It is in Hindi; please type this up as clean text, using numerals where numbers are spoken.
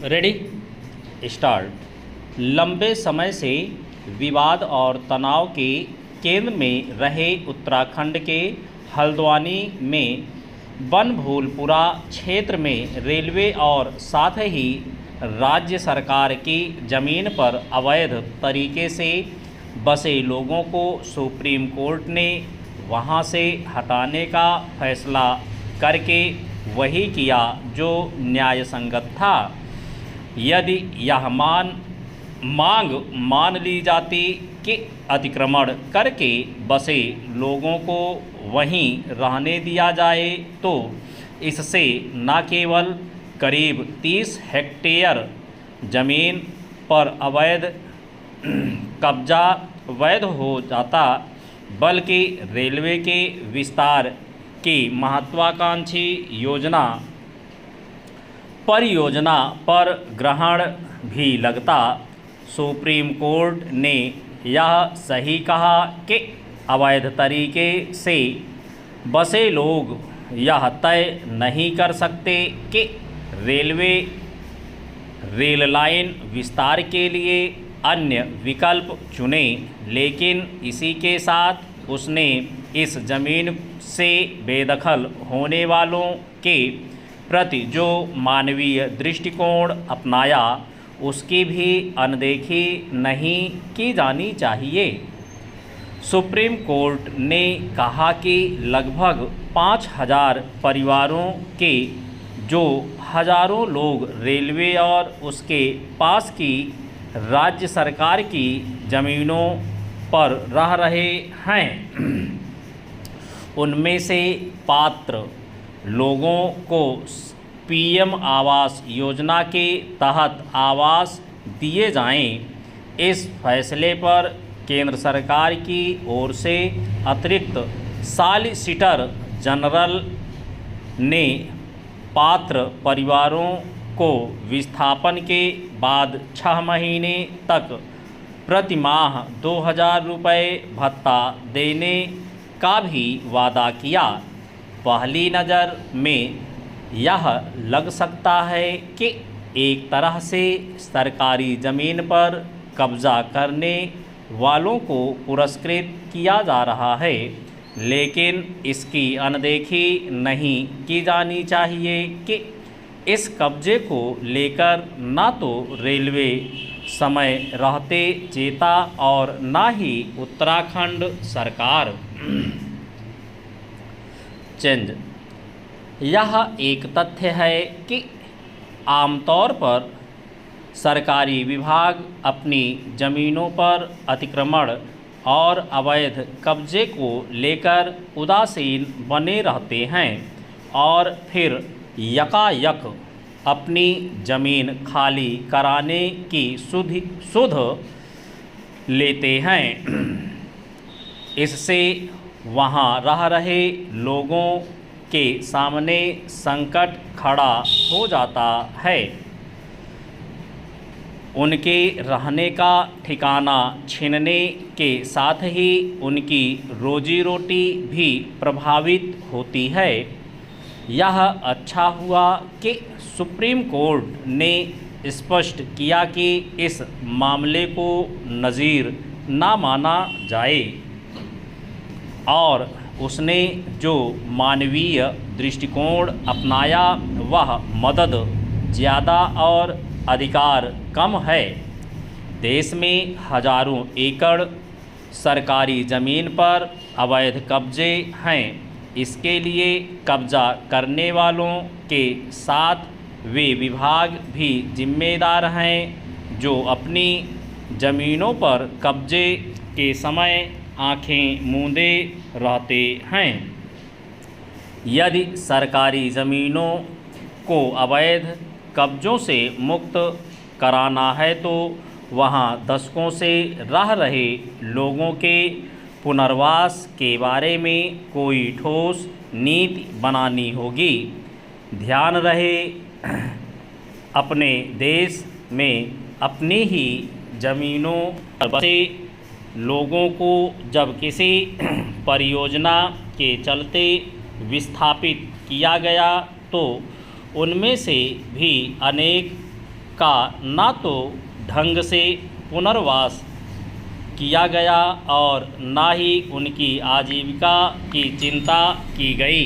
Ready start. लंबे समय से विवाद और तनाव के केंद्र में रहे उत्तराखंड के हल्द्वानी में बनभूलपुरा क्षेत्र में रेलवे और साथ ही राज्य सरकार की ज़मीन पर अवैध तरीके से बसे लोगों को सुप्रीम कोर्ट ने वहां से हटाने का फैसला करके वही किया जो न्यायसंगत था। यदि यह मांग मान ली जाती कि अतिक्रमण करके बसे लोगों को वहीं रहने दिया जाए तो इससे न केवल करीब 30 हेक्टेयर ज़मीन पर अवैध कब्जा वैध हो जाता, बल्कि रेलवे के विस्तार की महत्वाकांक्षी परियोजना पर ग्रहण भी लगता। सुप्रीम कोर्ट ने यह सही कहा कि अवैध तरीके से बसे लोग यह तय नहीं कर सकते कि रेलवे रेल लाइन विस्तार के लिए अन्य विकल्प चुने, लेकिन इसी के साथ उसने इस ज़मीन से बेदखल होने वालों के प्रति जो मानवीय दृष्टिकोण अपनाया उसकी भी अनदेखी नहीं की जानी चाहिए। सुप्रीम कोर्ट ने कहा कि लगभग 5000 परिवारों के जो हजारों लोग रेलवे और उसके पास की राज्य सरकार की ज़मीनों पर रह रहे हैं, उनमें से पात्र लोगों को पीएम आवास योजना के तहत आवास दिए जाएं। इस फैसले पर केंद्र सरकार की ओर से अतिरिक्त सॉलिसिटर जनरल ने पात्र परिवारों को विस्थापन के बाद 6 महीने तक प्रति माह 2000 रुपये भत्ता देने का भी वादा किया। पहली नज़र में यह लग सकता है कि एक तरह से सरकारी ज़मीन पर कब्ज़ा करने वालों को पुरस्कृत किया जा रहा है, लेकिन इसकी अनदेखी नहीं की जानी चाहिए कि इस कब्जे को लेकर न तो रेलवे समय रहते चेता और न ही उत्तराखंड सरकार चेंज। यह एक तथ्य है कि आमतौर पर सरकारी विभाग अपनी ज़मीनों पर अतिक्रमण और अवैध कब्जे को लेकर उदासीन बने रहते हैं और फिर यकायक अपनी ज़मीन खाली कराने की सुध लेते हैं। इससे वहाँ रह रहे लोगों के सामने संकट खड़ा हो जाता है। उनके रहने का ठिकाना छीनने के साथ ही उनकी रोजी रोटी भी प्रभावित होती है। यह अच्छा हुआ कि सुप्रीम कोर्ट ने स्पष्ट किया कि इस मामले को नज़ीर न माना जाए और उसने जो मानवीय दृष्टिकोण अपनाया वह मदद ज़्यादा और अधिकार कम है। देश में हजारों एकड़ सरकारी ज़मीन पर अवैध कब्जे हैं। इसके लिए कब्जा करने वालों के साथ वे विभाग भी जिम्मेदार हैं जो अपनी ज़मीनों पर कब्जे के समय आंखें मूंदे रहते हैं। यदि सरकारी ज़मीनों को अवैध कब्जों से मुक्त कराना है तो वहां दशकों से रह रहे लोगों के पुनर्वास के बारे में कोई ठोस नीति बनानी होगी। ध्यान रहे, अपने देश में अपनी ही ज़मीनों पर बसे लोगों को जब किसी परियोजना के चलते विस्थापित किया गया तो उनमें से भी अनेक का न तो ढंग से पुनर्वास किया गया और न ही उनकी आजीविका की चिंता की गई।